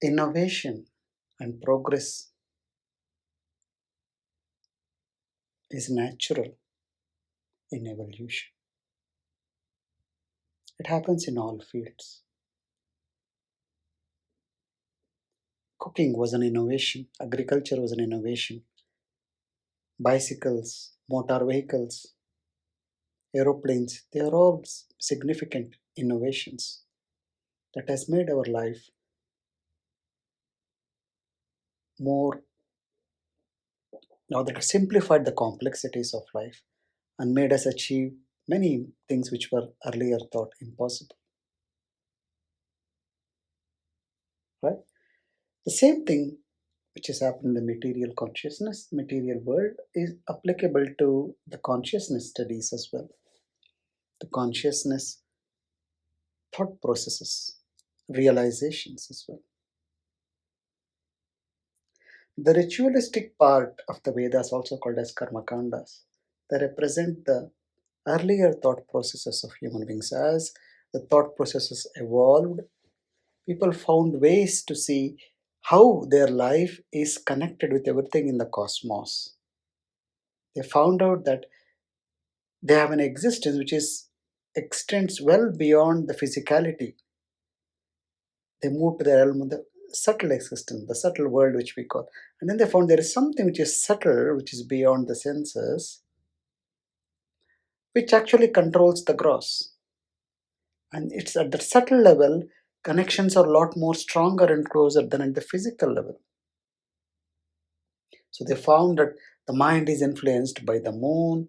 Innovation and progress is natural in evolution. It happens in all fields. Cooking was an innovation, agriculture was an innovation, bicycles, motor vehicles, aeroplanes, they are all significant innovations that has made our life more, now that has simplified the complexities of life and made us achieve many things which were earlier thought impossible. Right? The same thing which has happened in the material consciousness, material world, is applicable to the consciousness studies as well. The consciousness thought processes, realizations as well. The ritualistic part of the Vedas, also called as karma kandas, they represent the earlier thought processes of human beings. As the thought processes evolved, people found ways to see how their life is connected with everything in the cosmos. They found out that they have an existence which is extends well beyond the physicality. They moved to the realm of the subtle existence, the subtle world which we call. And then they found there is something which is subtle, which is beyond the senses, which actually controls the gross. And it's at the subtle level, connections are a lot more stronger and closer than at the physical level. So they found that the mind is influenced by the moon,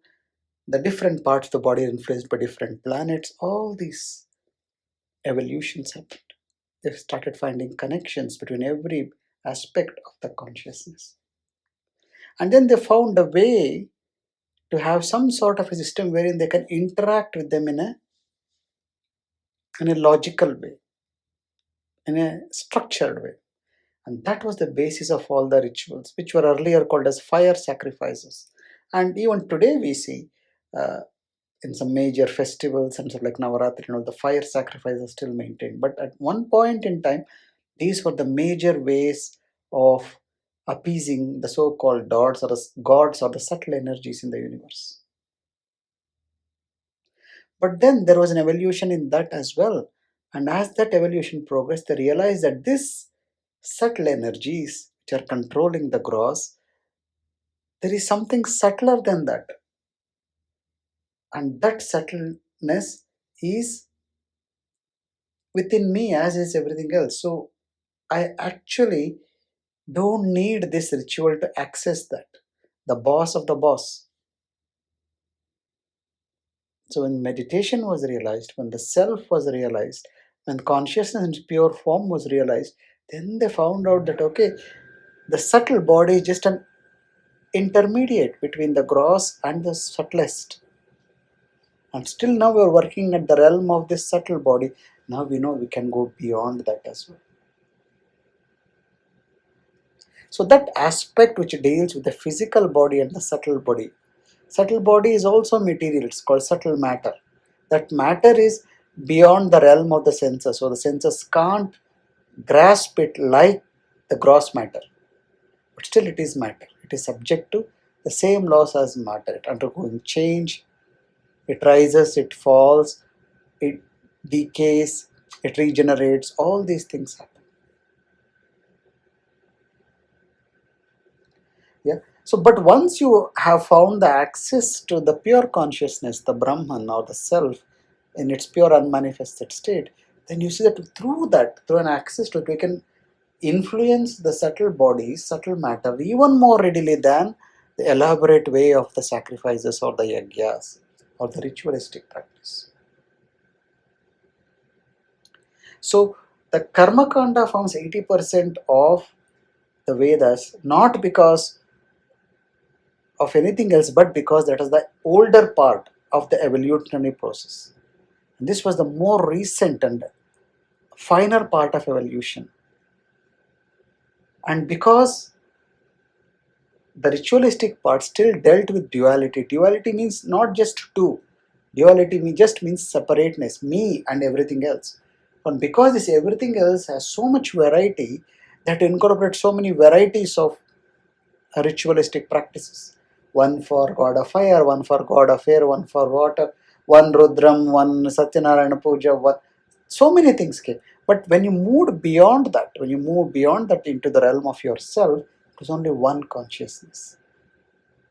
the different parts of the body are influenced by different planets. All these evolutions happened. They started finding connections between every aspect of the consciousness. And then they found a way to have some sort of a system wherein they can interact with them in a logical way, in a structured way. And that was the basis of all the rituals, which were earlier called as fire sacrifices. And even today we see uh, in some major festivals and stuff like Navaratri, the fire sacrifice is still maintained. But at one point in time, these were the major ways of appeasing the so-called gods or the subtle energies in the universe. But then there was an evolution in that as well. And as that evolution progressed, they realized that these subtle energies which are controlling the gross, there is something subtler than that. And that subtleness is within me as is everything else. So I actually don't need this ritual to access that. The boss of the boss. So when meditation was realized, when the self was realized, when consciousness in pure form was realized, then they found out that okay, the subtle body is just an intermediate between the gross and the subtlest. And still now we are working at the realm of this subtle body. Now we know we can go beyond that as well. So that aspect which deals with the physical body and the subtle body is also material. It's called subtle matter. That matter is beyond the realm of the senses. So the senses can't grasp it like the gross matter. But still it is matter. It is subject to the same laws as matter. It undergoing change. It rises, it falls, it decays, it regenerates. All these things happen. Yeah. So, but once you have found the access to the pure consciousness, the Brahman or the self in its pure unmanifested state, then you see that through an access to it, we can influence the subtle bodies, subtle matter even more readily than the elaborate way of the sacrifices or the yagyas or the ritualistic practice. So, the Karma Kanda forms 80% of the Vedas, not because of anything else, but because that is the older part of the evolutionary process. And this was the more recent and finer part of evolution. And because the ritualistic part still dealt with duality. Duality means not just two. Duality just means separateness, me and everything else. And because this everything else has so much variety, that incorporate so many varieties of ritualistic practices. One for god of fire, one for god of air, one for water, one Rudram, one Satyanarayana Puja, one, so many things came. But when you moved beyond that, when you move beyond that into the realm of yourself, it was only one consciousness.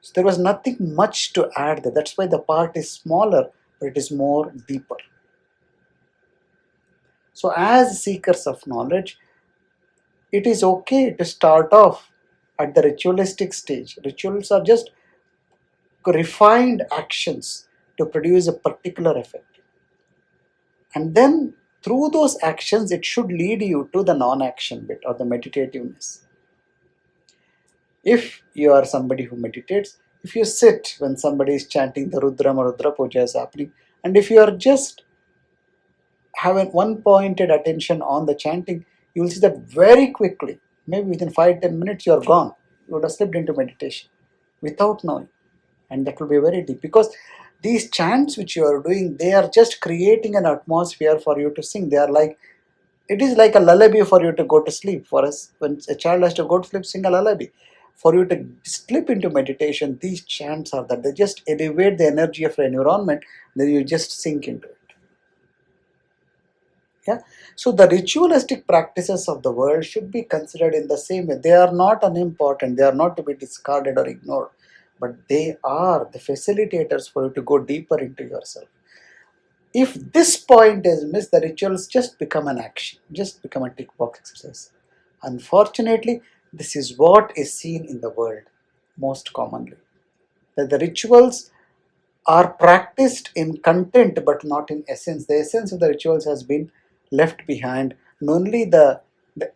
So there was nothing much to add there. That's why the part is smaller, but it is more deeper. So as seekers of knowledge, it is okay to start off at the ritualistic stage. Rituals are just refined actions to produce a particular effect. And then through those actions, it should lead you to the non action bit or the meditativeness. If you are somebody who meditates, if you sit when somebody is chanting the Rudram or Rudra Puja is happening, and if you are just having one pointed attention on the chanting, you will see that very quickly, maybe within 5-10 minutes, you are gone. You would have slipped into meditation without knowing. And that will be very deep because these chants which you are doing, they are just creating an atmosphere for you to sing. They are like, it is like a lullaby for you to go to sleep. For us, when a child has to go to sleep, sing a lullaby. For you to slip into meditation, these chants are that they just elevate the energy of your environment, then you just sink into it. Yeah. So the ritualistic practices of the world should be considered in the same way. They are not unimportant, they are not to be discarded or ignored, but they are the facilitators for you to go deeper into yourself. If this point is missed, the rituals just become an action, just become a tick box exercise. Unfortunately, this is what is seen in the world most commonly. That the rituals are practiced in content but not in essence. The essence of the rituals has been left behind, and only the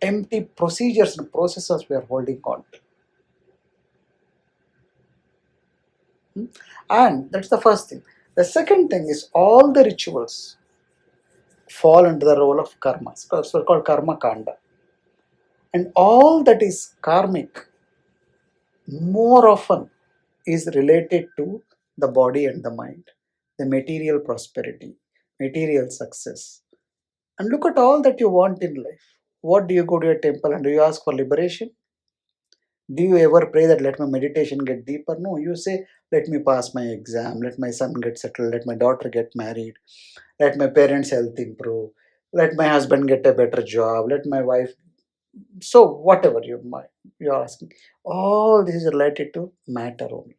empty procedures and processes we are holding on to. Hmm? And that's the first thing. The second thing is all the rituals fall under the role of karma. It's called karma kanda. And all that is karmic more often is related to the body and the mind, the material prosperity, material success. And look at all that you want in life. What do you go to a temple and do you ask for liberation? Do you ever pray that let my meditation get deeper? No, you say, let me pass my exam, let my son get settled, let my daughter get married, let my parents' health improve, let my husband get a better job, let my wife. So, whatever you're asking, all this is related to matter only.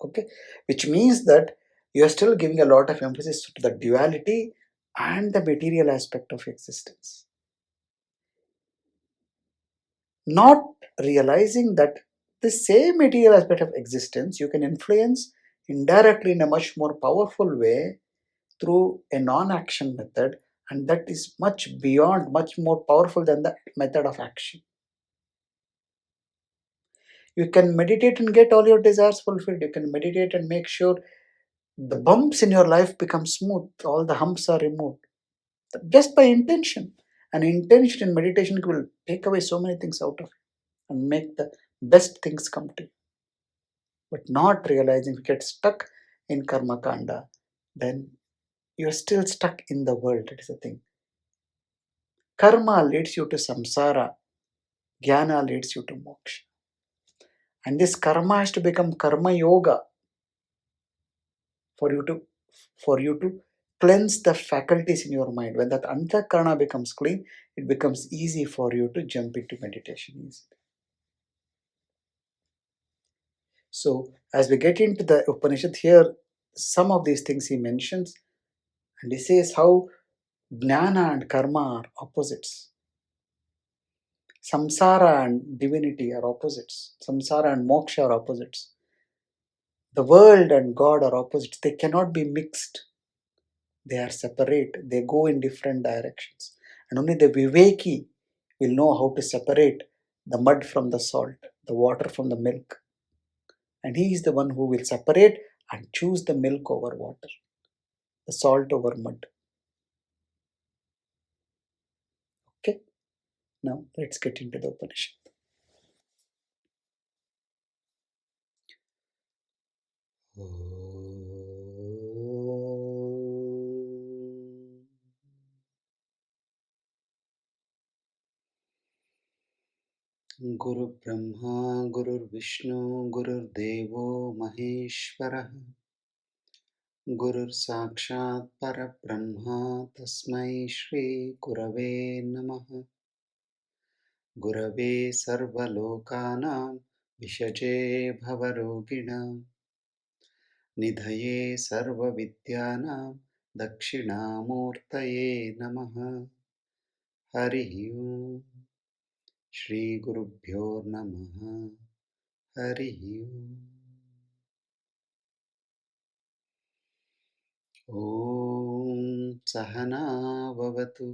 Okay, which means that you're still giving a lot of emphasis to the duality and the material aspect of existence, not realizing that the same material aspect of existence you can influence indirectly in a much more powerful way through a non-action method, and that is much beyond, much more powerful than the method of action. You can meditate and get all your desires fulfilled. You can meditate and make sure the bumps in your life become smooth, all the humps are removed just by intention. And intention in meditation will take away so many things out of it and make the best things come to you. But not realizing, if you get stuck in karma kanda, then you're still stuck in the world. That is the thing. Karma leads you to samsara, jnana leads you to moksha. And this karma has to become karma yoga for you to cleanse the faculties in your mind. When that antakarana becomes clean, it becomes easy for you to jump into meditation easily. So as we get into the Upanishad here, some of these things he mentions, and he says how jnana and karma are opposites. Samsara and divinity are opposites. Samsara and moksha are opposites. The world and God are opposites. They cannot be mixed. They are separate. They go in different directions. And only the Viveki will know how to separate the mud from the salt, the water from the milk. And he is the one who will separate and choose the milk over water, the salt over mud. Okay, now let's get into the Upanishad. Guru Brahma, Guru Vishnu, Guru Devo Maheshwarah, Guru Sakshat Parabrahma, Tasmai Shri Gurave Namaha, Gurave Sarvalokanam, Vishaje Bhavarogina, Nidhaye Sarvavidyanam, Dakshinamurtaye Namaha, Hari Om, Shri Gurubhyo Namaha, Hari Om. ॐ सहना भवतु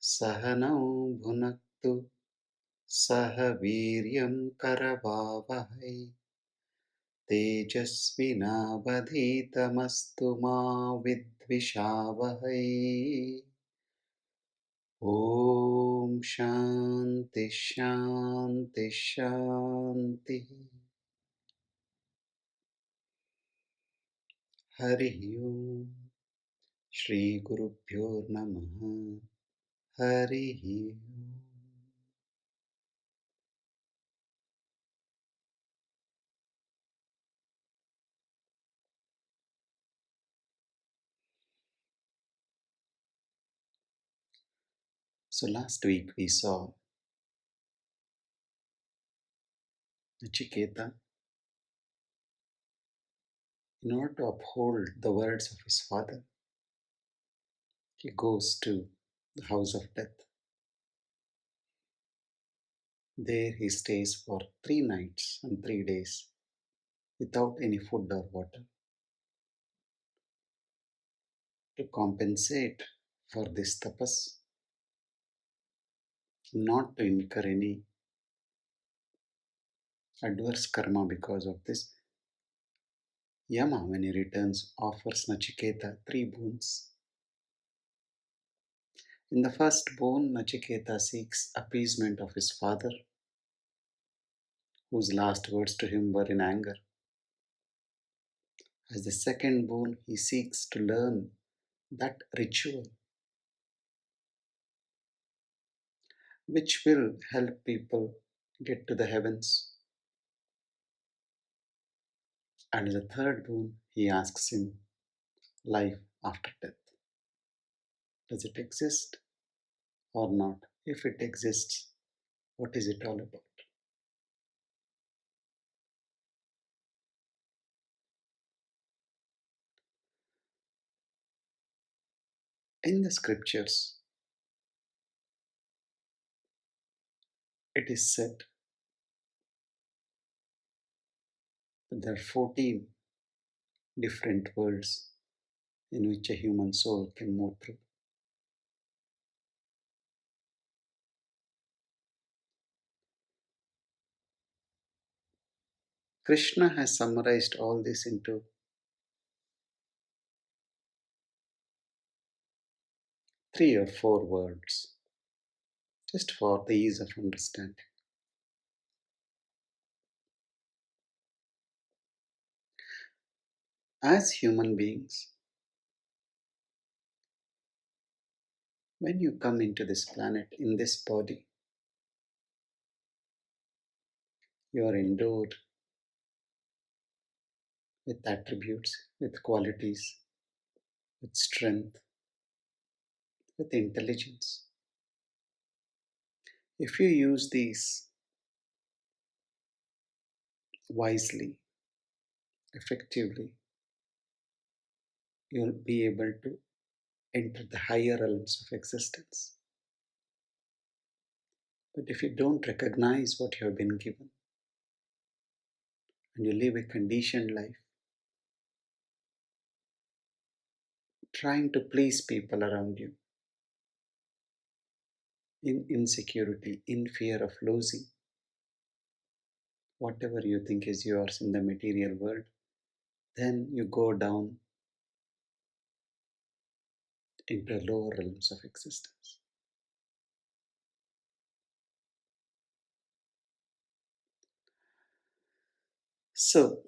सहनौ भुनक्तु सह वीर्यं करवावहै तेजस्विनावधीतमस्तु मा विद्विषावहै ॐ शान्ति शान्ति शान्तिः हरिः ओम् श्रीगुरुभ्यो नमः हरिः ओम्. So last week we saw Nachiketa, in order to uphold the words of his father, he goes to the house of death. There he stays for 3 nights and 3 days without any food or water to compensate for this tapas, not to incur any adverse karma because of this. Yama, when he returns, offers Nachiketa 3 boons. In the first boon, Nachiketa seeks appeasement of his father, whose last words to him were in anger. As the second boon, he seeks to learn that ritual which will help people get to the heavens. And as a third boon, he asks him, life after death. Does it exist or not? If it exists, what is it all about? In the scriptures, it is said that there are 14 different worlds in which a human soul can move through. Krishna has summarized all this into 3 or 4 words, just for the ease of understanding. As human beings, when you come into this planet, in this body, you are endowed with attributes, with qualities, with strength, with intelligence. If you use these wisely, effectively, you'll be able to enter the higher realms of existence. But if you don't recognize what you have been given and you live a conditioned life, trying to please people around you, in insecurity, in fear of losing whatever you think is yours in the material world, then you go down into lower realms of existence. So,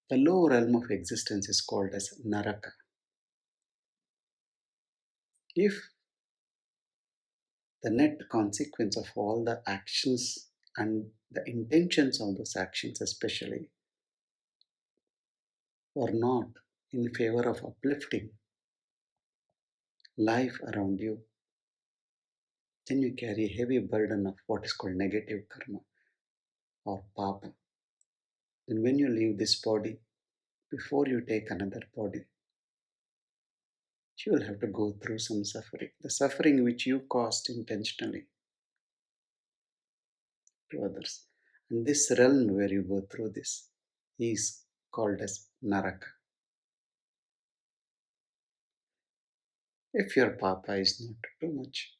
the low realm of existence is called as Naraka. If The net consequence of all the actions and the intentions of those actions, especially, are not in favor of uplifting life around you, then you carry a heavy burden of what is called negative karma or papa. Then, when you leave this body, before you take another body, you will have to go through some suffering. The suffering which you caused intentionally to others. And this realm where you go through this is called as Naraka. If your papa is not too much,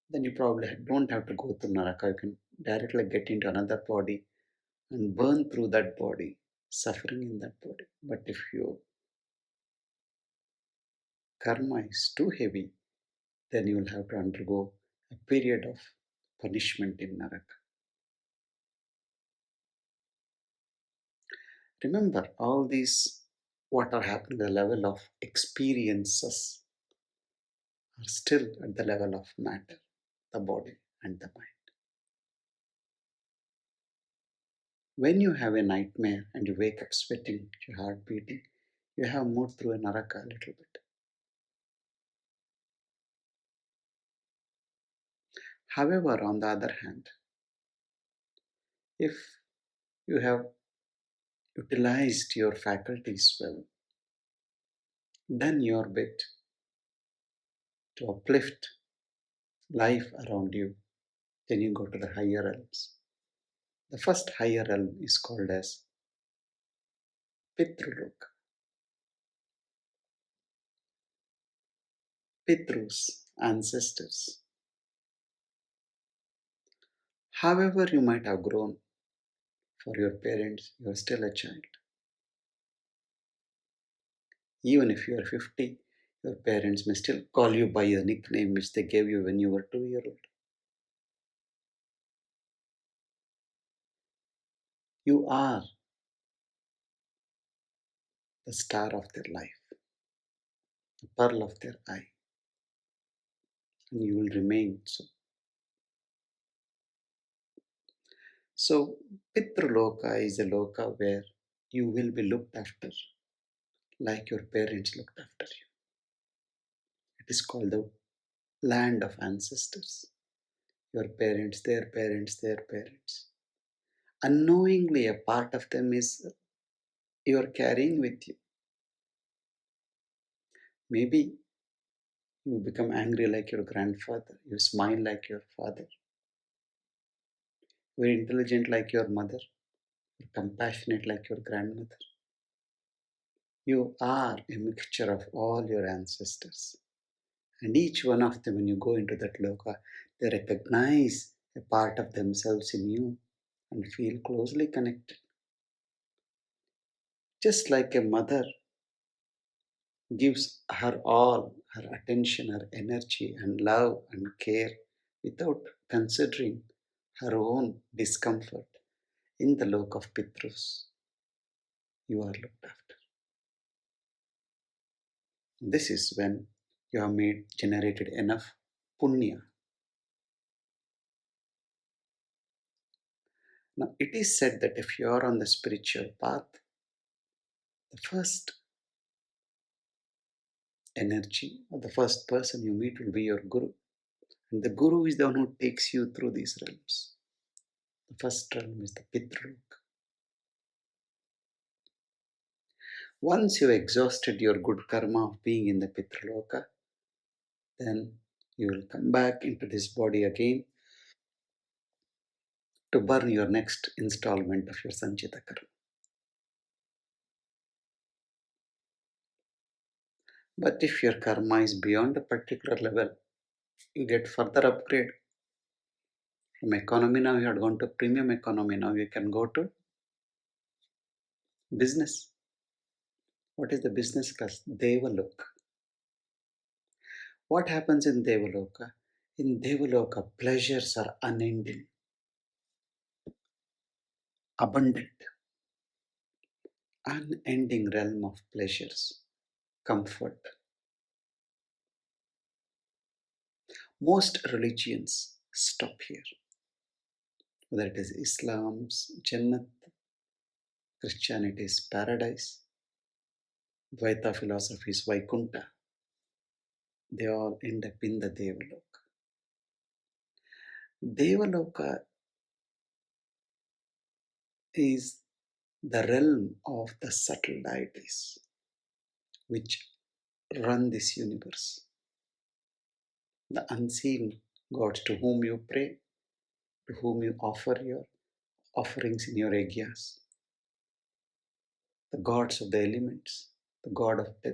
then you probably don't have to go to Naraka. You can directly get into another body and burn through that body, suffering in that body. But if your karma is too heavy, then you will have to undergo a period of punishment in Naraka. Remember, all these what are happening at the level of experiences are still at the level of matter, the body and the mind. When you have a nightmare and you wake up sweating, your heart beating, you have moved through a naraka a little bit. However, on the other hand, if you have utilized your faculties well, done your bit to uplift life around you, then you go to the higher realms. The first higher realm is called as Pitrulok. Pitrus, ancestors. However, you might have grown for your parents, you are still a child. Even if you are 50, your parents may still call you by a nickname which they gave you when you were 2 years old. You are the star of their life, the pearl of their eye, and you will remain so. So, Pitraloka is a loka where you will be looked after like your parents looked after you. It is called the land of ancestors. Your parents, their parents, their parents. Unknowingly, a part of them is you are carrying with you. Maybe you become angry like your grandfather, you smile like your father, you are intelligent like your mother, you are compassionate like your grandmother. You are a mixture of all your ancestors. And each one of them, when you go into that loka, they recognize a part of themselves in you and feel closely connected. Just like a mother gives her all, her attention, her energy, and love and care without considering her own discomfort. In the lok of Pitrus, you are looked after. This is when you have generated enough punya. Now, it is said that if you are on the spiritual path, the first energy or the first person you meet will be your guru. And the guru is the one who takes you through these realms. The first realm is the Pitralok. Once you exhausted your good karma of being in the Pitraloka, then you will come back into this body again to burn your next installment of your Sanchita karma. But if your karma is beyond a particular level, you get further upgrade. From economy now you have gone to premium economy. Now you can go to business. What is the business class? Devaloka. What happens in Devaloka? In Devaloka, pleasures are unending, abundant, unending realm of pleasures, comfort. Most religions stop here, whether it is Islam's Jannat, Christianity's paradise, Vaita philosophy's Vaikunta, they all end up in the Devaloka. Devaloka is the realm of the subtle deities which run this universe. The unseen gods to whom you pray, to whom you offer your offerings in your yajnas, the gods of the elements, the god of death,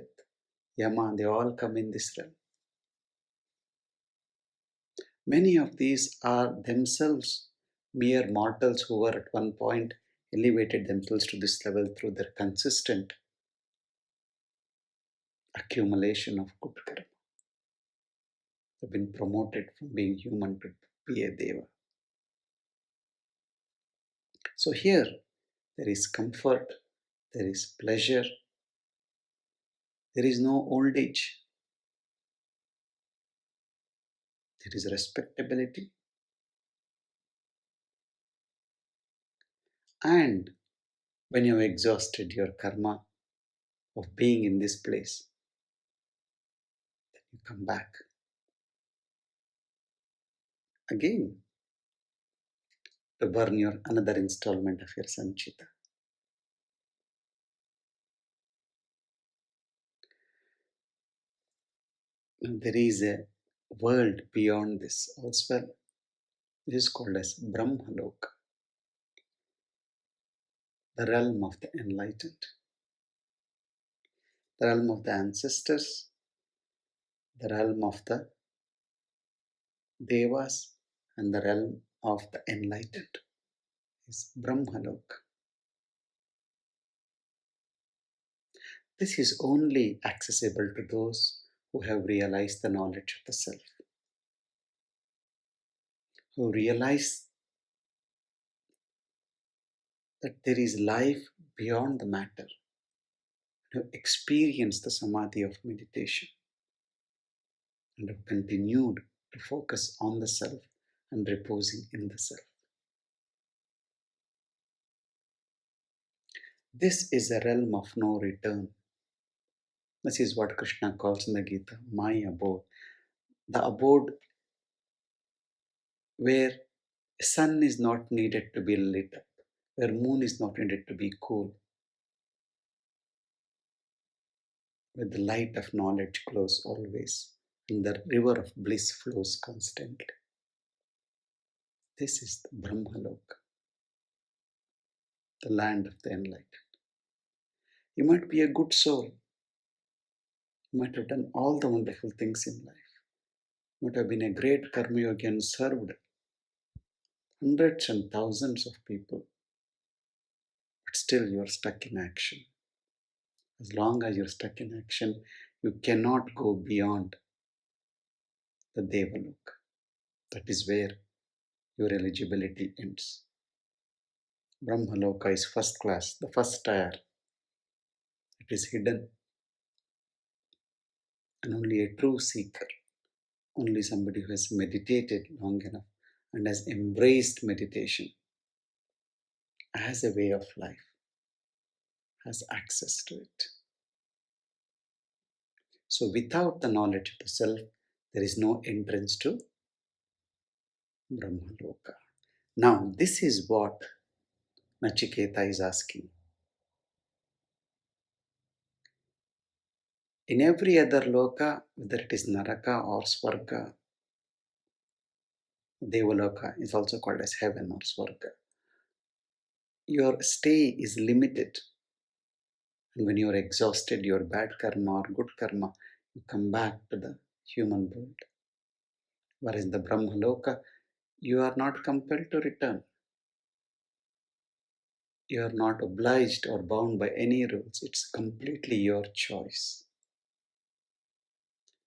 Yama, they all come in this realm. Many of these are themselves mere mortals who were at one point elevated themselves to this level through their consistent accumulation of good karma. They've been promoted from being human to be a deva. So here there is comfort, there is pleasure, there is no old age, there is respectability, and when you have exhausted your karma of being in this place, you come back again to burn your another installment of your sanchita. Now, there is a world beyond this as well. This is called as Brahmaloka, the realm of the enlightened, the realm of the ancestors, the realm of the devas, and the realm of the enlightened is Brahmaloka. This is only accessible to those who have realized the knowledge of the self, who realize that there is life beyond the matter, who have experienced the samadhi of meditation, and have continued to focus on the self and reposing in the self. This is a realm of no return. This is what Krishna calls in the Gita, my abode. The abode where sun is not needed to be lit up, where moon is not needed to be cool, where the light of knowledge glows always, and the river of bliss flows constantly. This is the Brahmaloka, the land of the enlightened. You might be a good soul. You might have done all the wonderful things in life. You might have been a great karma yogi and served hundreds and thousands of people, but still you are stuck in action. As long as you're stuck in action, you cannot go beyond the Devaloka. That is where your eligibility ends. Brahmaloka is first class, the first tier. It is hidden, and only a true seeker, only somebody who has meditated long enough and has embraced meditation as a way of life, has access to it. So without the knowledge of the self, there is no entrance to Brahmaloka. Now, this is what Nachiketa is asking. In every other loka, whether it is Naraka or Swarga, Devaloka is also called as heaven or Swarga, your stay is limited. And when you are exhausted, your bad karma or good karma, you come back to the human world. Whereas in the Brahmaloka, you are not compelled to return. You are not obliged or bound by any rules. It's completely your choice.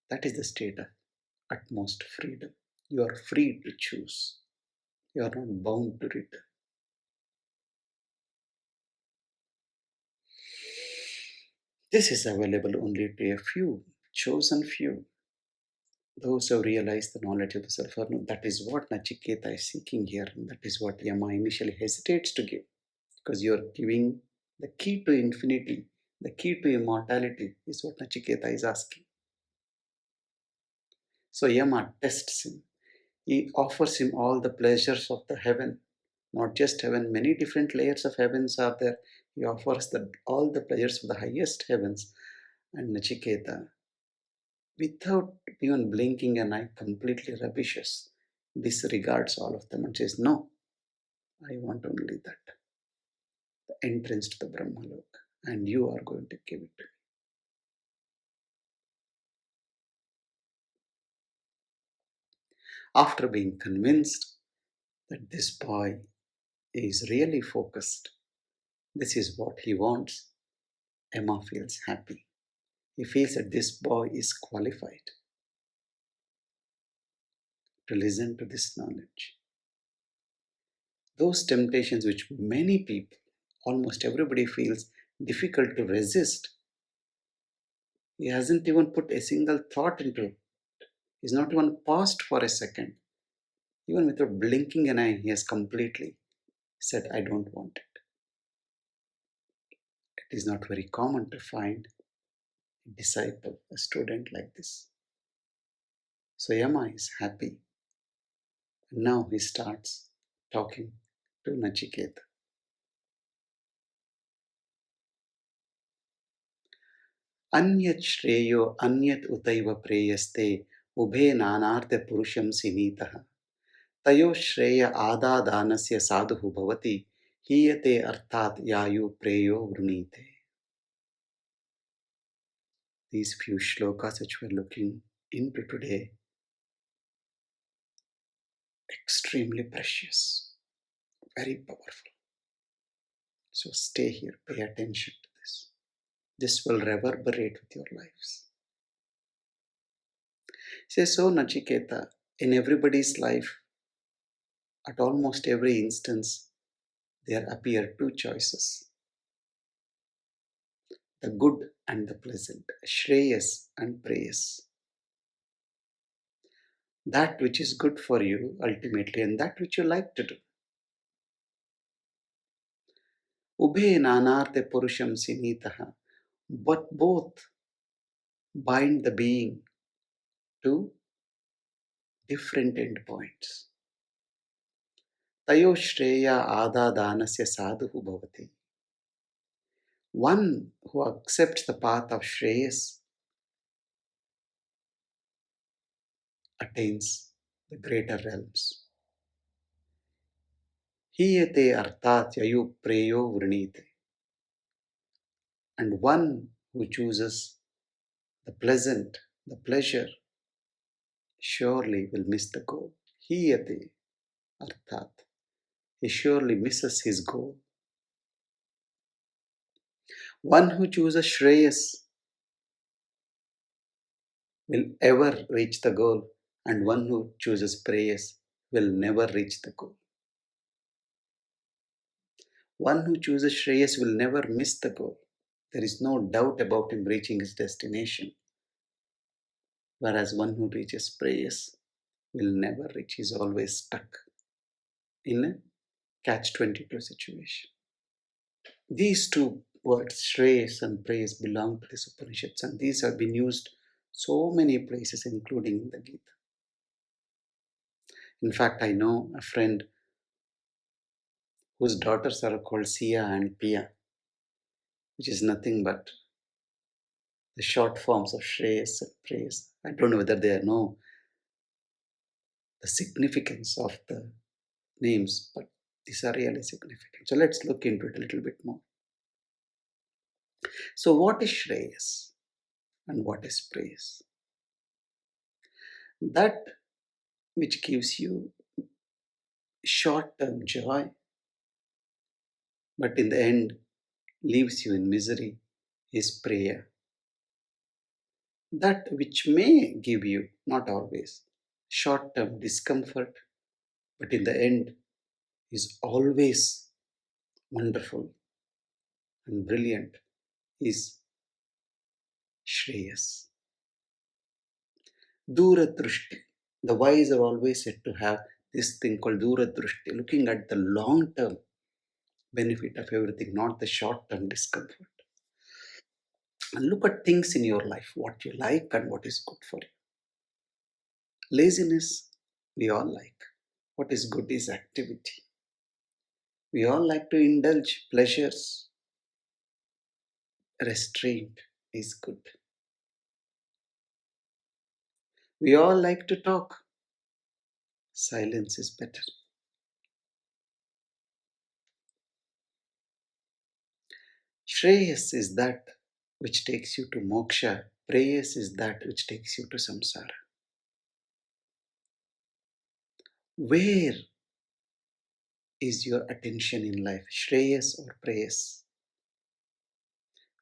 That is the state of utmost freedom. You are free to choose. You are not bound to return. This is available only to a few, chosen few. Those who realize the knowledge of the self are known. That is what Nachiketa is seeking here. And that is what Yama initially hesitates to give. Because you are giving the key to infinity, the key to immortality is what Nachiketa is asking. So Yama tests him. He offers him all the pleasures of the heaven. Not just heaven, many different layers of heavens are there. He offers all the pleasures of the highest heavens. And Nachiketa, without even blinking an eye, completely rubbishes, disregards all of them and says, "No, I want only that, the entrance to the Brahmalok, and you are going to give it to me." After being convinced that this boy is really focused, this is what he wants, Emma feels happy. He feels that this boy is qualified to listen to this knowledge. Those temptations which many people, almost everybody feels difficult to resist, he hasn't even put a single thought into it. He's not even paused for a second. Even without blinking an eye, he has completely said, "I don't want it." It is not very common to find a disciple, a student like this. So Yama is happy. And now he starts talking to Nachiketa. Anyat shreyo anyat utaiva preyaste ubhe nanartha purusham sinitaha. तयो श्रेय आदादानस्य साधुः भवति हीयते अर्थात यायु प्रेयो वृणीते. These few shlokas which we're looking into today, extremely precious, very powerful. So stay here, pay attention to this. This will reverberate with your lives. Say, so Nachiketa, in everybody's life, at almost every instance, there appear two choices, the good and the pleasant, Shreyas and Preyas. That which is good for you ultimately and that which you like to do. Ubhe nanarte purusham sinitaha. But both bind the being to different endpoints. Tayo shreya adadanasya sadhu bhavati. One who accepts the path of Shreyas attains the greater realms. Hiyate arthat yayu preyo vrinite. And one who chooses the pleasant, the pleasure, surely will miss the goal. Hiyate arthat. He surely misses his goal. One who chooses Shreyas will ever reach the goal, and one who chooses Preyas will never reach the goal. One who chooses Shreyas will never miss the goal. There is no doubt about him reaching his destination. Whereas one who reaches Preyas will never reach. He is always stuck in a catch-22 situation. These two words, Shreyas and Preyas, belong to the Upanishads, and these have been used so many places, including in the Gita. In fact, I know a friend whose daughters are called Sia and Pia, which is nothing but the short forms of Shreyas and Preyas. I don't know whether they know the significance of the names, but these are really significant. So let's look into it a little bit more. So, what is Shreyas and what is Preyas? That which gives you short term joy, but in the end leaves you in misery, is prayer. That which may give you, not always, short term discomfort, but in the end is always wonderful and brilliant, is Shreyas. Duradrushti. The wise are always said to have this thing called Duradrushti, looking at the long term benefit of everything, not the short term discomfort. And look at things in your life, what you like and what is good for you. Laziness, we all like. What is good is activity. We all like to indulge pleasures. Restraint is good. We all like to talk. Silence is better. Shreyas is that which takes you to moksha. Prayas is that which takes you to samsara. Where is your attention in life? Shreyas or prayas?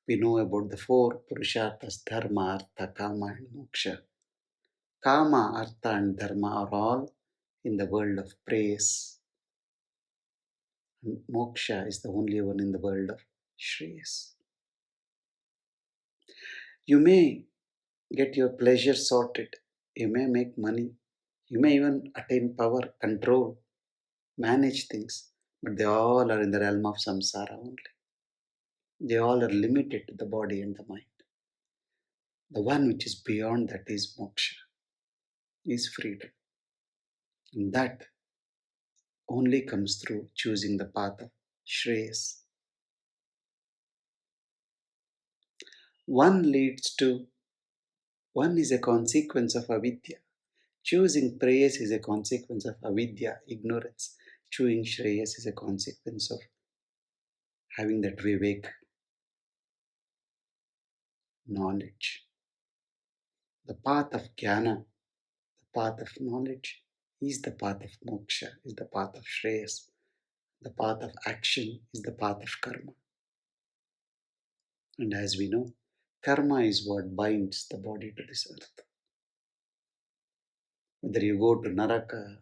We know about the four Purusharthas: Dharma, Artha, Kama, and Moksha. Kama, Artha, and Dharma are all in the world of praise. And Moksha is the only one in the world of Shreyas. You may get your pleasure sorted. You may make money. You may even attain power, control, manage things. But they all are in the realm of samsara only. They all are limited to the body and the mind. The one which is beyond that is moksha, is freedom. And that only comes through choosing the path of Shreyas. One leads to, one is a consequence of avidya. Choosing prayers is a consequence of avidya, ignorance. Choosing Shreyas is a consequence of having that vivek, knowledge. The path of jnana, the path of knowledge, is the path of moksha, is the path of Shreyas. The path of action is the path of karma. And as we know, karma is what binds the body to this earth. Whether you go to Naraka,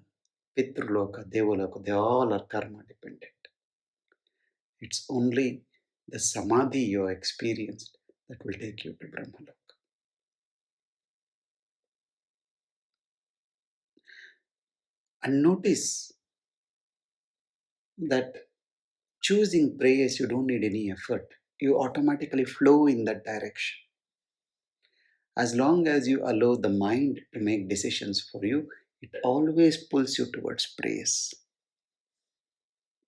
Pitraloka, Devaloka, they all are karma dependent. It's only the samadhi you experienced that will take you to Brahmaloka. And notice that choosing prayers, you don't need any effort. You automatically flow in that direction. As long as you allow the mind to make decisions for you, it always pulls you towards praise.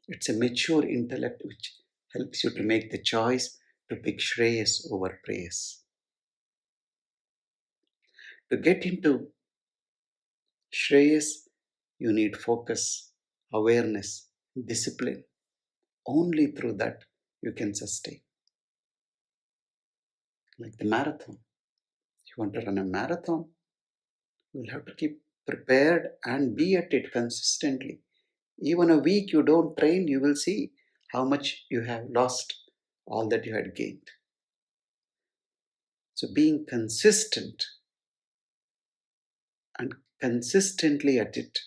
It's a mature intellect which helps you to make the choice to pick Shreyas over praise. To get into Shreyas, you need focus, awareness, discipline. Only through that you can sustain. Like the marathon. If you want to run a marathon, you'll have to keep prepared and be at it consistently. Even a week you don't train, you will see how much you have lost, all that you had gained. So being consistent and consistently at it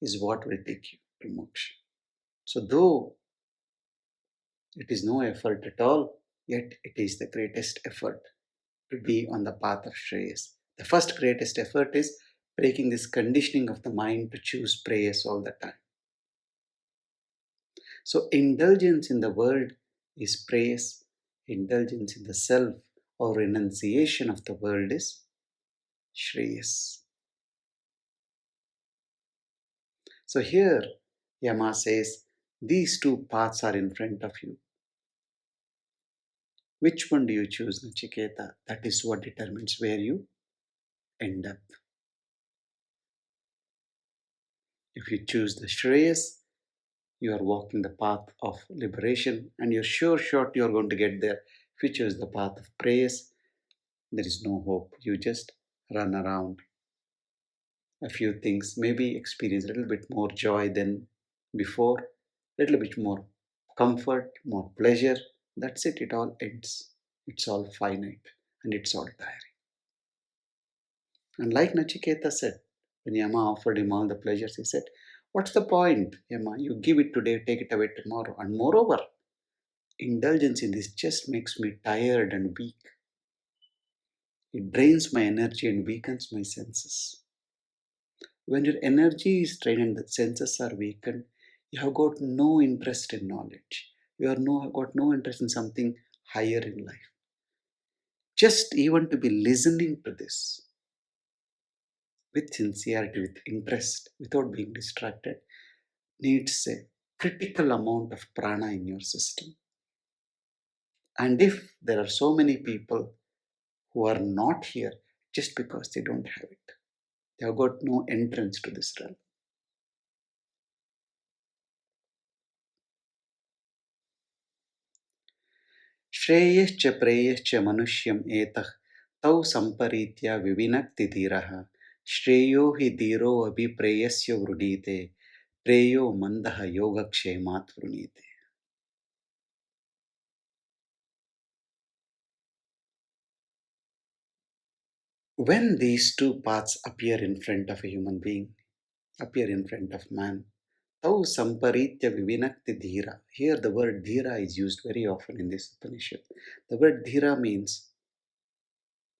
is what will take you to moksha. So though it is no effort at all, yet it is the greatest effort to be on the path of Shreyas. The first greatest effort is breaking this conditioning of the mind to choose prayers all the time. So indulgence in the world is praise, indulgence in the self or renunciation of the world is Shreyas. So here Yama says, these two paths are in front of you. Which one do you choose, Nachiketa? That is what determines where you end up. If you choose the Shreyas, you are walking the path of liberation and you're sure you're going to get there. If you choose the path of praise, there is no hope. You just run around a few things, maybe experience a little bit more joy than before, a little bit more comfort, more pleasure. That's it, it all ends. It's all finite and it's all tiring. And like Nachiketa said, when Yama offered him all the pleasures, he said, what's the point, Yama? You give it today, take it away tomorrow. And moreover, indulgence in this just makes me tired and weak. It drains my energy and weakens my senses. When your energy is drained and the senses are weakened, you have got no interest in knowledge. You are no got no interest in something higher in life. Just even to be listening to this with sincerity, with interest, without being distracted, needs a critical amount of prana in your system. And if there are so many people who are not here just because they don't have it, they have got no entrance to this realm. श्रेयश्च प्रेयश्च मनुष्यम् एतः तौ सम्परीत्या विविनक्ति धीरः श्रेयो हि धीरोऽभिप्रेयस्य वृणीते प्रेयो मन्दः योगक्षेमात् वृणीते. When these two paths appear in front of a human being, appear in front of man, tau samparitya vivinakti dhira. Here the word dhira is used very often in this Upanishad. The word dhira means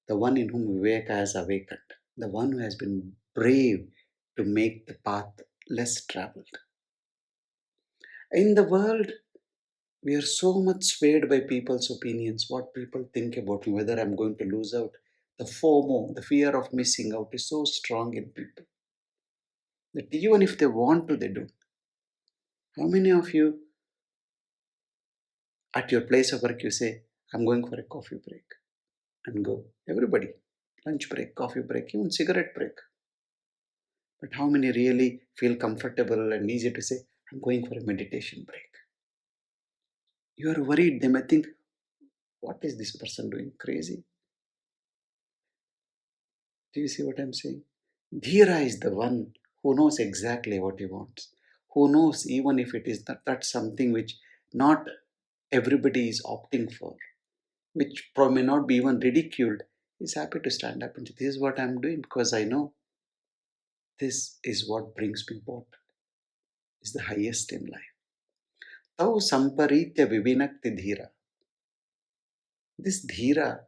the one in whom Viveka has awakened, the one who has been brave to make the path less traveled. In the world, we are so much swayed by people's opinions, what people think about me, whether I'm going to lose out. The FOMO, the fear of missing out, is so strong in people that even if they want to, they don't. How many of you at your place of work you say, I'm going for a coffee break and go? Everybody, lunch break, coffee break, even cigarette break. But how many really feel comfortable and easy to say, I'm going for a meditation break? You are worried, they may think, what is this person doing? Crazy. Do you see what I'm saying? Dhira is the one who knows exactly what he wants, who knows even if it is that's something which not everybody is opting for, which may not be even ridiculed, is happy to stand up and say, this is what I'm doing because I know this is what brings me both, is the highest in life. Tau samparitya vivinakti dhira. This dhira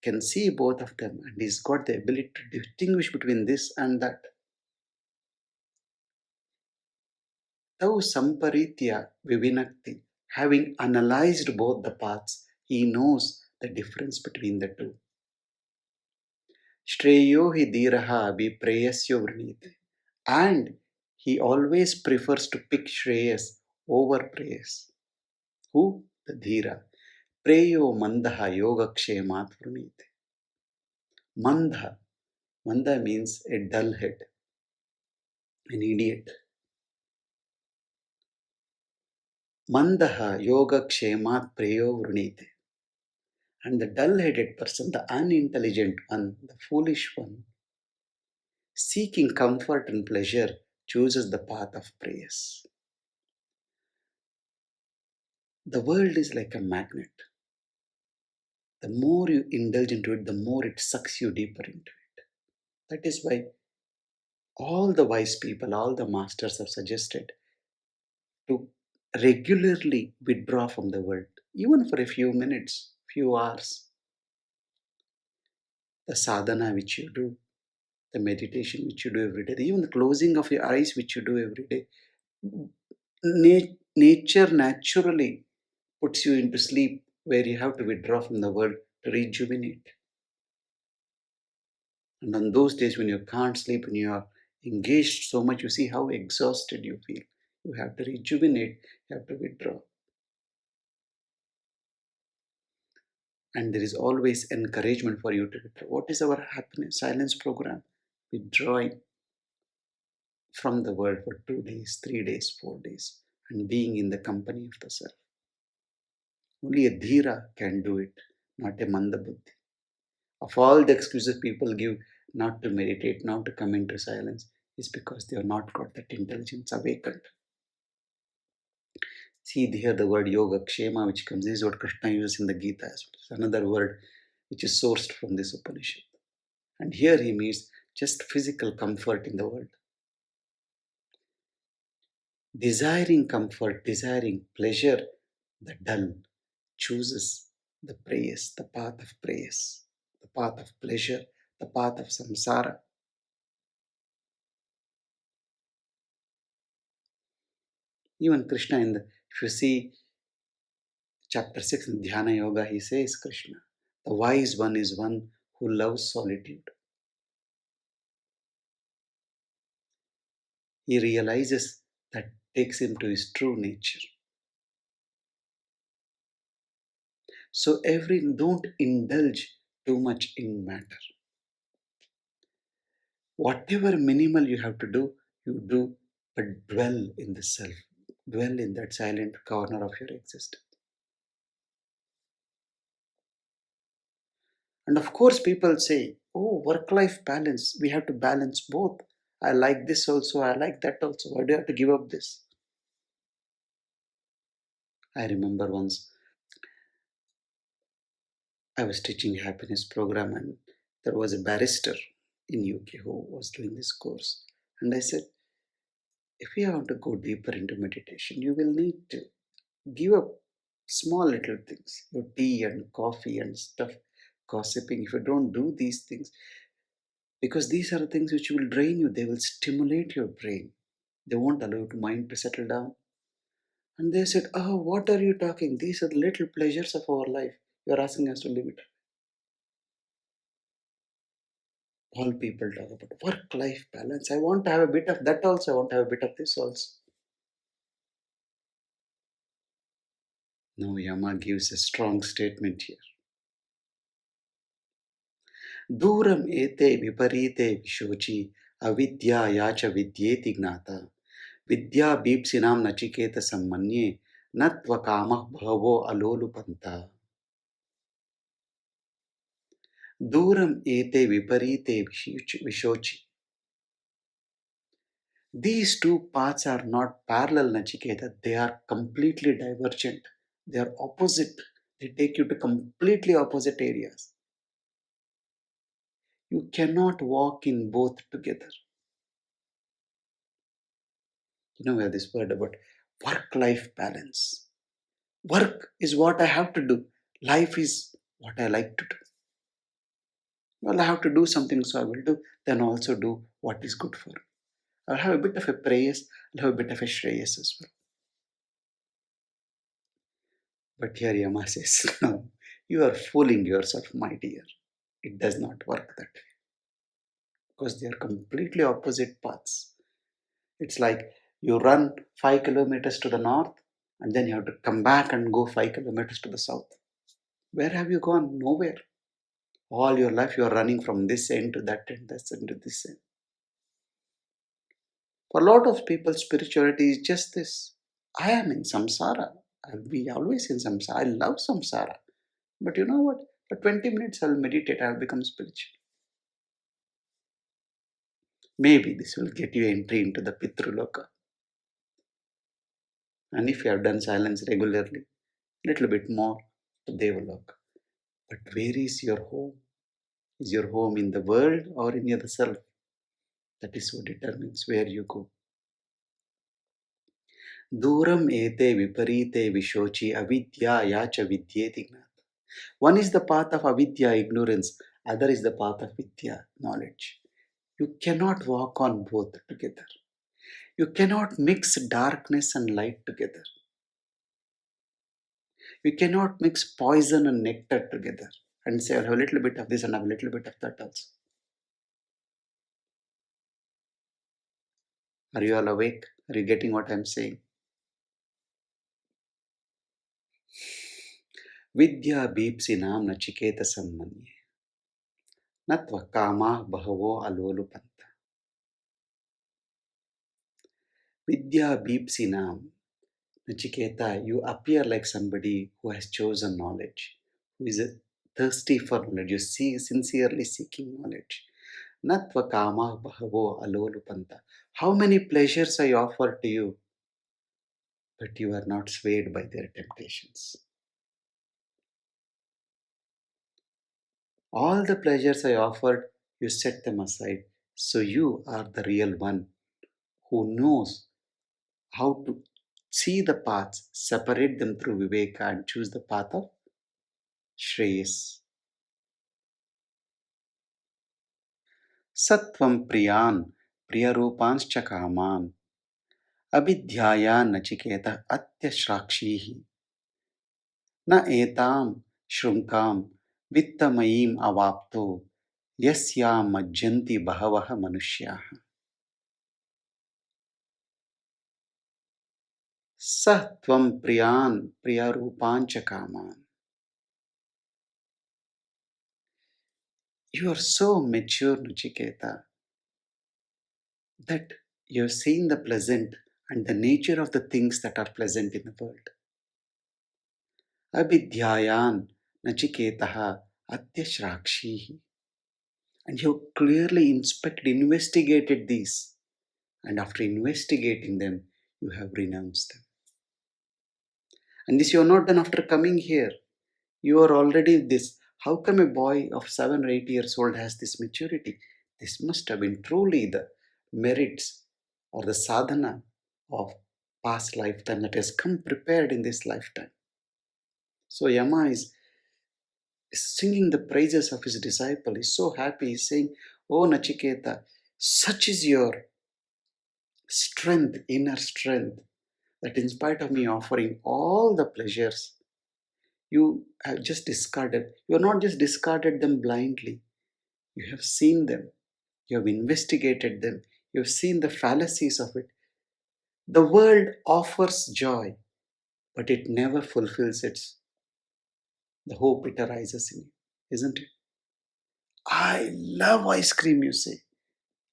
can see both of them and he's got the ability to distinguish between this and that. Tau samparitya vivinakti. Having analyzed both the paths, he knows the difference between the two. Shreyo hi dhiraha vipreyasya vrinite. And he always prefers to pick Shreyas over prayers. Who? The Dhira. Preyo Mandaha Yogakshemat Vrunite. Mandha. Mandha means a dull head, an idiot. Mandaha Yogakshemat Preyo Vrunite. And the dull headed person, the unintelligent one, the foolish one, seeking comfort and pleasure, chooses the path of prayers. The world is like a magnet. The more you indulge into it, the more it sucks you deeper into it. That is why all the wise people, all the masters have suggested to regularly withdraw from the world, even for a few minutes, few hours. The sadhana which you do, the meditation which you do every day, even the closing of your eyes which you do every day, nature naturally puts you into sleep where you have to withdraw from the world to rejuvenate. And on those days when you can't sleep and you are engaged so much, you see how exhausted you feel. You have to rejuvenate, you have to withdraw. And there is always encouragement for you to withdraw. What is our happiness silence program? Withdrawing from the world for 2 days, 3 days, 4 days, and being in the company of the self. Only a dhira can do it, not a mandabuddhi. Of all the excuses people give not to meditate, not to come into silence, is because they have not got that intelligence awakened. See here the word yoga, kshema, which comes, this is what Krishna uses in the Gita as well. It's another word which is sourced from this Upanishad. And here he means just physical comfort in the world. Desiring comfort, desiring pleasure, the dull chooses the prayers, the path of prayers, the path of pleasure, the path of samsara. Even Krishna, if you see chapter 6 in Dhyana Yoga, he says, Krishna, the wise one is one who loves solitude. He realizes that takes him to his true nature. So don't indulge too much in matter. Whatever minimal you have to do, you do, but dwell in the self. Dwell in that silent corner of your existence. And of course, people say, oh, work life balance. We have to balance both. I like this also, I like that also. Why do you have to give up this? I remember once I was teaching happiness program and there was a barrister in UK who was doing this course. And I said, if you want to go deeper into meditation, you will need to give up small little things, your tea and coffee and stuff, gossiping. If you don't do these things, because these are the things which will drain you, they will stimulate your brain. They won't allow your mind to settle down. And they said, oh, what are you talking? These are the little pleasures of our life. You're asking us to live it. All people talk about work-life balance. I want to have a bit of that also. I want to have a bit of this also. No, Yama gives a strong statement here. दूरम एते विपरीते विशोची अविद्या याच विद्येति ज्ञाता विद्या बीप्सिनां नचिकेत सम्मन्ये न त्वकामः बहवो अलोलुपन्ता दूरम एते विपरीते विशोची. These two paths are not parallel, Nachiketa. They are completely divergent. They are opposite. They take you to completely opposite areas. You cannot walk in both together. You know, we have this word about work-life balance. Work is what I have to do. Life is what I like to do. Well, I have to do something, so I will do. Then also do what is good for me. I'll have a bit of a prayas, I'll have a bit of a shreyas as well. But here Yama says, no, you are fooling yourself, my dear. It does not work that way because they are completely opposite paths. It's like you run 5 kilometers to the north and then you have to come back and go 5 kilometers to the south. Where have you gone? Nowhere. All your life you are running from this end to that end, this end to this end. For a lot of people, spirituality is just this. I am in samsara. I'll be always in samsara. I love samsara. But you know what? For 20 minutes I'll meditate, I'll become spiritual. Maybe this will get you entry into the Pitruloka. And if you have done silence regularly, little bit more to Devaloka. But where is your home? Is your home in the world or in yourself? That is what determines where you go. Duram ete viparite vishochi avidya yacha vidyeti gnata. One is the path of avidya, ignorance. Other is the path of vidya, knowledge. You cannot walk on both together. You cannot mix darkness and light together. You cannot mix poison and nectar together and say, I'll have a little bit of this and have a little bit of that also. Are you all awake? Are you getting what I'm saying? Vidya bhipsinam nachiketa sammanye. Natva kama bahavo alolupanta. Vidya bhipsinam. Nachiketa, you appear like somebody who has chosen knowledge, who is thirsty for knowledge. You see, sincerely seeking knowledge. Natva kama bahavo alolupanta. How many pleasures I offer to you, but you are not swayed by their temptations. All the pleasures I offered, you set them aside. So you are the real one who knows how to see the paths, separate them through Viveka, and choose the path of Shreyas. Sattvam priyan, priyarupanscha kaman, अभिध्याया Nachiket अत्यश्राक्षीः न एतां शृङ्कां वित्तमयीम् अवाप्तो यस्यां मज्जन्ति बहवः मनुष्याः सः त्वं प्रियान् प्रियरूपान् च कामान्. You are so mature, Nachiketa, that you have seen the pleasant and the nature of the things that are pleasant in the world. Abhidhyayan Nachiketaha Atyashrakshihi. And you have clearly investigated these. And after investigating them, you have renounced them. And this you have not done after coming here. You are already this. How come a boy of 7 or 8 years old has this maturity? This must have been truly the merits or the sadhana of past lifetime that has come prepared in this lifetime. So Yama is singing the praises of his disciple. He's so happy. He's saying, "Oh Nachiketa, such is your strength, inner strength, that in spite of me offering all the pleasures, you have just discarded. You have not just discarded them blindly. You have seen them. You have investigated them. You have seen the fallacies of it. The world offers joy, but it never fulfills the hope it arises in you, isn't it? I love ice cream, you say.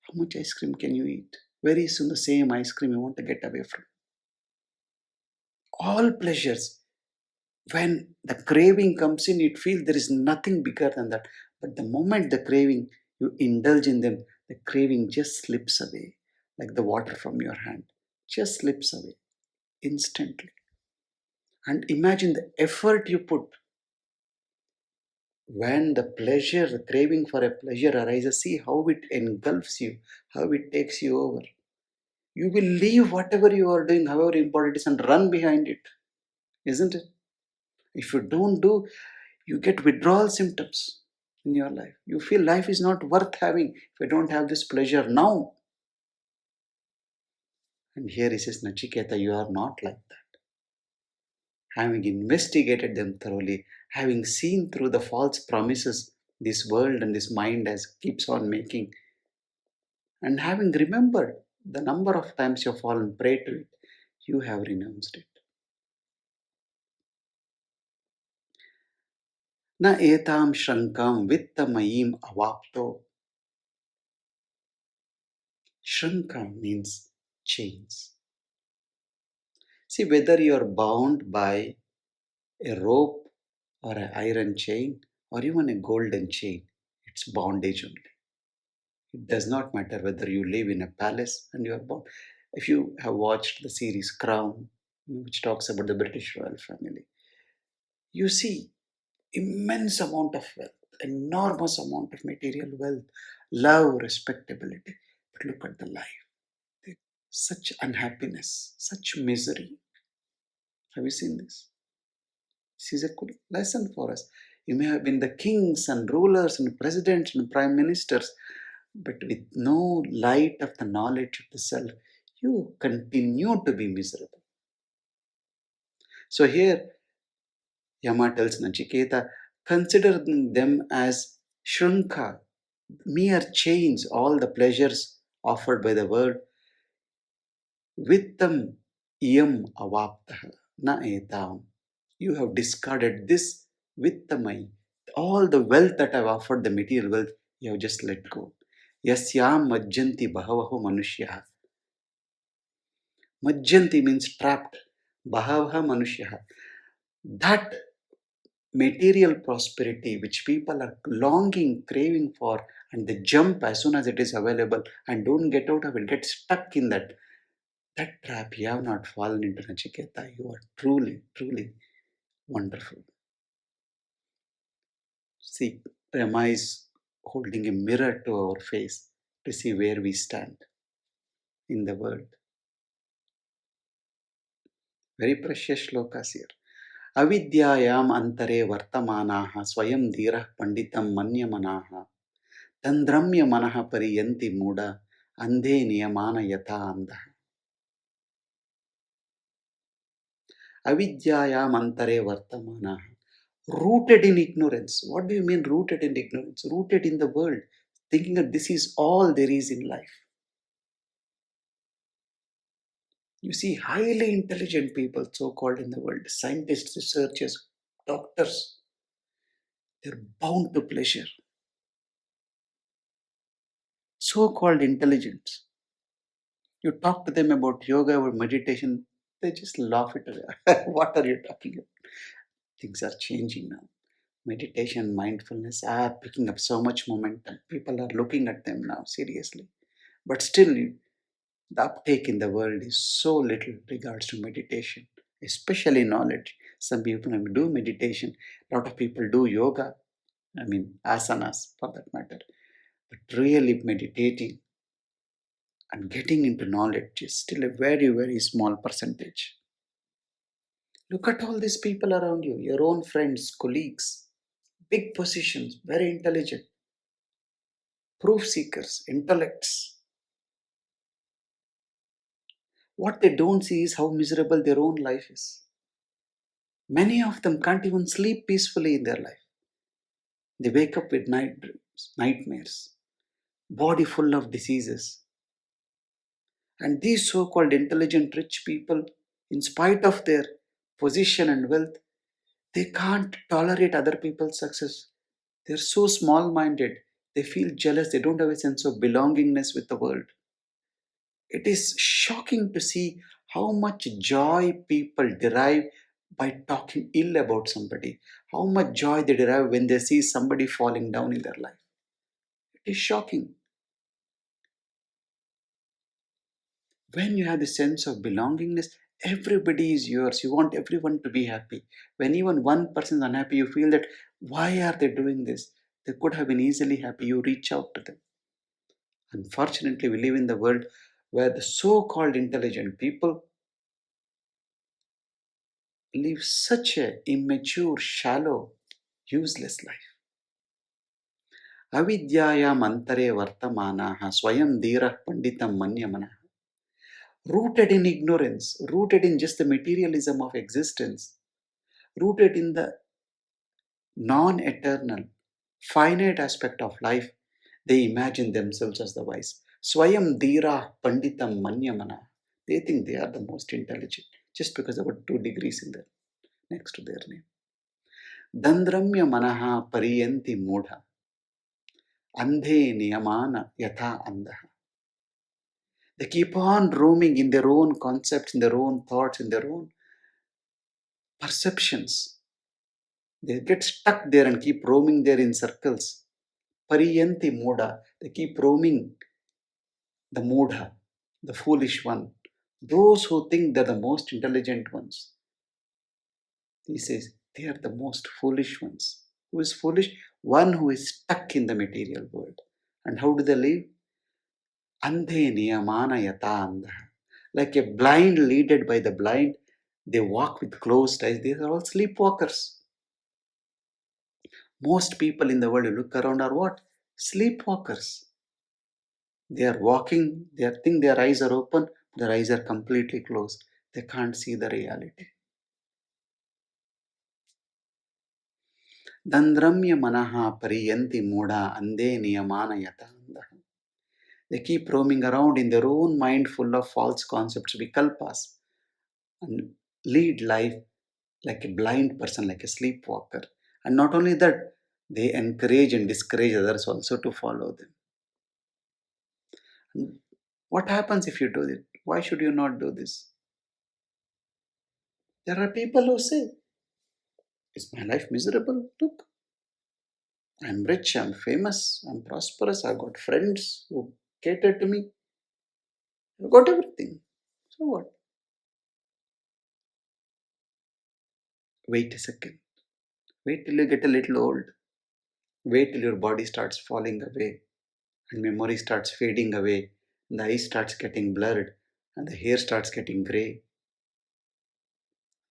How much ice cream can you eat? Very soon, the same ice cream you want to get away from. All pleasures, when the craving comes in, you feel there is nothing bigger than that. But the moment the craving, you indulge in them, the craving just slips away, like the water from your hand, just slips away instantly. And imagine the effort you put when the pleasure, the craving for a pleasure arises. See how it engulfs you, how it takes you over. You will leave whatever you are doing, however important it is, and run behind it, isn't it? If you don't do, you get withdrawal symptoms in your life. You feel life is not worth having if you don't have this pleasure now. And here he says, Nachiketa, you are not like that. Having investigated them thoroughly, having seen through the false promises this world and this mind as keeps on making, and having remembered the number of times you have fallen prey to it, you have renounced it. Na etam shrankam vittamayim avapto. Shranka means chains. See, whether you are bound by a rope or an iron chain or even a golden chain, it's bondage only. It does not matter whether you live in a palace and you are bound. If you have watched the series Crown, which talks about the British royal family, you see immense amount of wealth, enormous amount of material wealth, love, respectability. But look at the life. Such unhappiness, such misery. Have you seen this? This is a good lesson for us. You may have been the kings and rulers and presidents and prime ministers, but with no light of the knowledge of the self, you continue to be miserable. So here, Yama tells Nachiketa, consider them as shrunka, mere chains, all the pleasures offered by the world, vittam iyam avaptaha na etam. You have discarded this vittamai. All the wealth that I've offered, the material wealth, you have just let go. Yasyam majjanti bahavaho manushyaha. Majjanti means trapped. Bahavaha manushyaha. That material prosperity which people are longing, craving for, and they jump as soon as it is available and don't get out of it, get stuck in that trap. You have not fallen into, Nachiketa. You are truly, truly wonderful. See, Rama is holding a mirror to our face to see where we stand in the world. Very precious shlokas here. Avidyayam antare vartamanaha swayam dhirah panditam manyamanaha tandramya manaha pariyanti muda andhe niyamana yata andaha. Avidyayam antare vartamana. Rooted in ignorance. What do you mean rooted in ignorance? Rooted in the world, thinking that this is all there is in life. You see, highly intelligent people, so called in the world, scientists, researchers, doctors, they're bound to pleasure. So called intelligence. You talk to them about yoga or meditation, they just laugh at you. What are you talking about? Things are changing now. Meditation, mindfulness are picking up so much momentum. People are looking at them now seriously. But still, the uptake in the world is so little regards to meditation, especially knowledge. Some people do meditation, a lot of people do yoga, I mean asanas for that matter. But really meditating and getting into knowledge is still a very, very small percentage. Look at all these people around you, your own friends, colleagues, big positions, very intelligent, proof seekers, intellects. What they don't see is how miserable their own life is. Many of them can't even sleep peacefully in their life. They wake up with night dreams, nightmares, body full of diseases. And these so called intelligent rich people, in spite of their position and wealth, they can't tolerate other people's success. They're so small minded. They feel jealous. They don't have a sense of belongingness with the world. It is shocking to see how much joy people derive by talking ill about somebody, how much joy they derive when they see somebody falling down in their life. It is shocking. When you have the sense of belongingness, everybody is yours. You want everyone to be happy. When even one person is unhappy, you feel that why are they doing this? They could have been easily happy. You reach out to them. Unfortunately, we live in the world where the so called intelligent people live such a immature, shallow, useless life. Avidyayam antare vartamanaha swayam dhirah panditam manyamana. Rooted in ignorance, rooted in just the materialism of existence, rooted in the non eternal, finite aspect of life, they imagine themselves as the wise. Swayam dhira panditam manyamana. They think they are the most intelligent just because they got 2 degrees in there next to their name. Dandramya manaha pariyanti mudha. Andhe niyamana yatha andaha. They keep on roaming in their own concepts, in their own thoughts, in their own perceptions. They get stuck there and keep roaming there in circles. Pariyanti moda. They keep roaming the moda, the foolish one. Those who think they're the most intelligent ones. He says they are the most foolish ones. Who is foolish? One who is stuck in the material world. And how do they live? Andhe niyamana yata andaha. Like a blind leaded by the blind, they walk with closed eyes. These are all sleepwalkers. Most people in the world you look around are what? Sleepwalkers. They are walking, they think their eyes are open, their eyes are completely closed. They can't see the reality. Dandramya manaha pariyanti moda ande niyamana yata andaha. They keep roaming around in their own mind full of false concepts, vikalpas, and lead life like a blind person, like a sleepwalker. And not only that, they encourage and discourage others also to follow them. And what happens if you do it? Why should you not do this? There are people who say, is my life miserable? Look, I'm rich, I'm famous, I'm prosperous, I've got friends who cater to me, I've got everything. So what? Wait a second. Wait till you get a little old. Wait till your body starts falling away and memory starts fading away, and the eyes starts getting blurred, and the hair starts getting grey.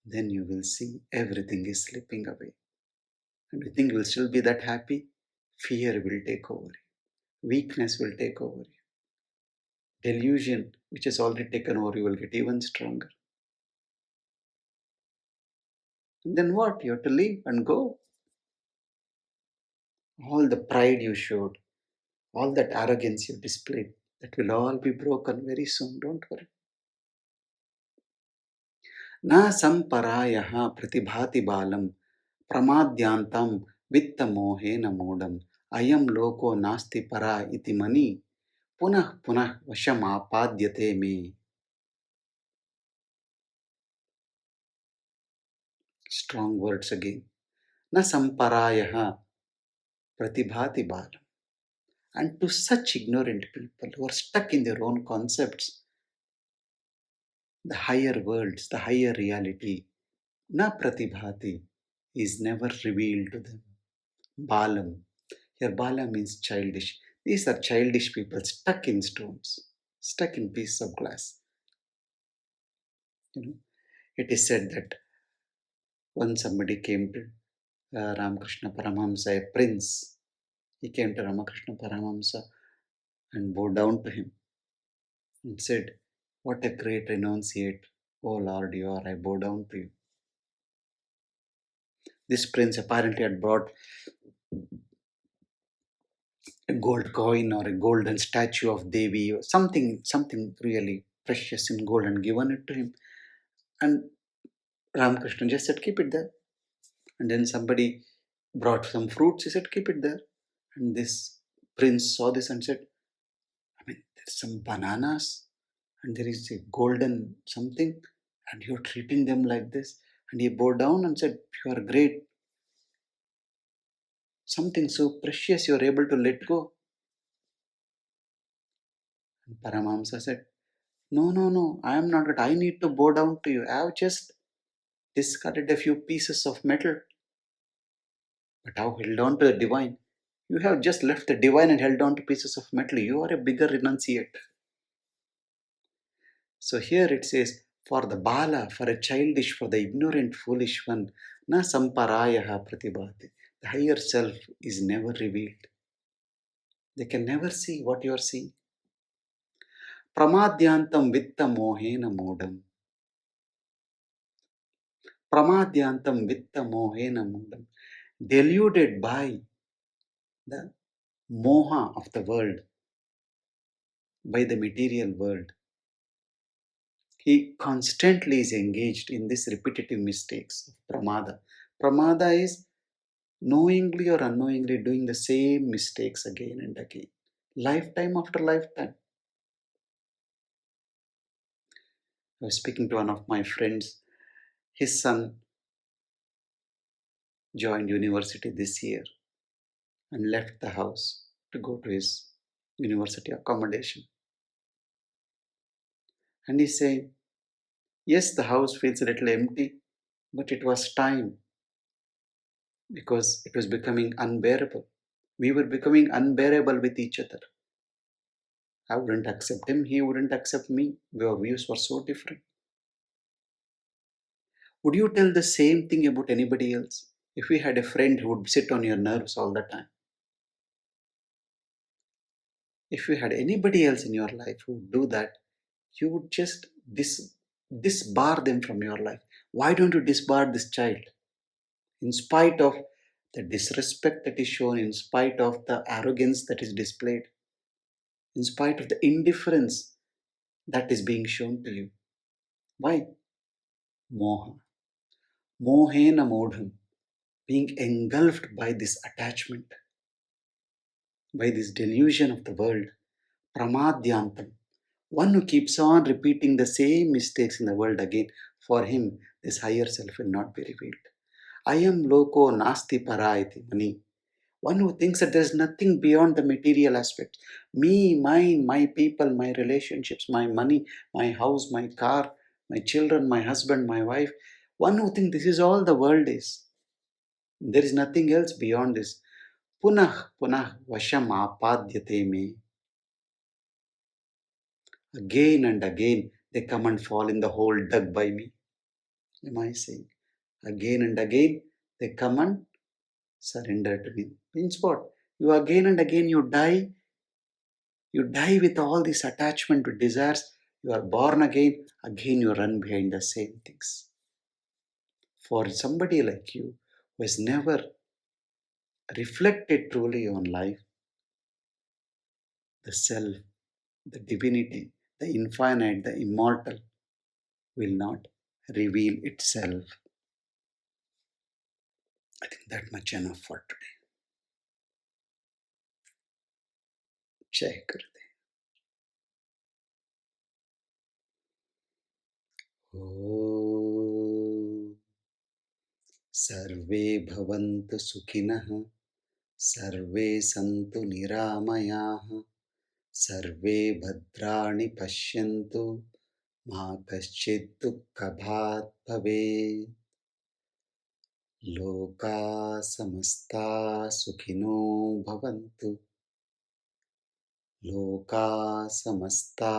Then you will see everything is slipping away. And you think you will still be that happy? Fear will take over you. Weakness will take over you. Delusion, which has already taken over, you will get even stronger. And then what? You have to leave and go. All the pride you showed, all that arrogance you displayed, that will all be broken very soon. Don't worry. न संपरायः प्रतिभाति बालं प्रमाद्यान्तं वित्तमोहेन मूढम् अयं लोको नास्ति परा इति money पुनः पुनः वशमापाद्यते मे. Strong words again. न संपरायः प्रतिभाति बालम. And to such ignorant people who are stuck in their own concepts, the higher worlds, the higher reality, na pratibhati, is never revealed to them. Balam. Here, bala means childish. These are childish people stuck in stones, stuck in pieces of glass. You know, it is said that once somebody came to Ramakrishna Paramahamsa, a prince, he came to Ramakrishna Paramahamsa and bowed down to him and said, "What a great renunciate, O Lord, you are, I bow down to you." This prince apparently had brought a gold coin or a golden statue of Devi or something really precious in gold and given it to him. And Ramakrishna just said, "Keep it there." And then somebody brought some fruits, he said, "Keep it there." And this prince saw this and said, "I mean, there's some bananas and there is a golden something, and you're treating them like this." And he bowed down and said, "You are great. Something so precious you're able to let go." And Paramahamsa said, "No, no, no, I am not good. I need to bow down to you. I have just discarded a few pieces of metal, but I have held on to the divine. You have just left the divine and held on to pieces of metal. You are a bigger renunciate." So here it says, for the bala, for a childish, for the ignorant, foolish one, na samparayaha pratibhati. The higher self is never revealed. They can never see what you are seeing. Pramadyantam vitta mohena modam. Pramadyantam vitta mohena modam. Deluded by the moha of the world, by the material world. He constantly is engaged in these repetitive mistakes of pramada. Pramada is knowingly or unknowingly doing the same mistakes again and again, lifetime after lifetime. I was speaking to one of my friends. His son joined university this year and left the house to go to his university accommodation. And he's saying, "Yes, the house feels a little empty, but it was time because it was becoming unbearable. We were becoming unbearable with each other. I wouldn't accept him, he wouldn't accept me. Our views were so different." Would you tell the same thing about anybody else? If you had a friend who would sit on your nerves all the time, if you had anybody else in your life who would do that, you would just disbar them from your life. Why don't you disbar this child? In spite of the disrespect that is shown, in spite of the arrogance that is displayed, in spite of the indifference that is being shown to you. Why? Moha. Mohena modham. Being engulfed by this attachment, by this delusion of the world. Pramadyantam. One who keeps on repeating the same mistakes in the world again, for him, this higher self will not be revealed. I am loko nasti paraiti mani. One who thinks that there is nothing beyond the material aspect. Me, mine, my people, my relationships, my money, my house, my car, my children, my husband, my wife. One who thinks this is all the world is. There is nothing else beyond this. Punah punah vasham apadyate me. Again and again they come and fall in the hole dug by me. Am I saying? Again and again they come and surrender to me. Means what? You again and again you die with all this attachment to desires. You are born again you run behind the same things. For somebody like you who has never reflected truly on life, the self, the divinity, the infinite, the immortal will not reveal itself. I think that much enough for today. Jai Gurudev. ॐ सर्वे भवन्तु सुखिनः सर्वे सन्तु निरामयाः सर्वे भद्राणि पश्यन्तु मा कश्चित् दुःखभाग् भवेत् लोका समस्ता सुखिनो भवन्तु लोका समस्ता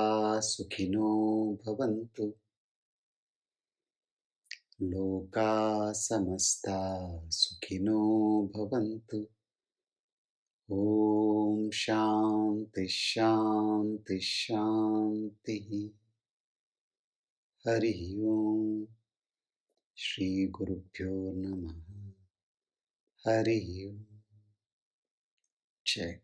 सुखिनो भवन्तु लोका समस्ता सुखिनो भवन्तु ॐ शान्ति शान्ति शान्तिः हरिः ओम् श्रीगुरुभ्यो नमः हरिः ओम् जय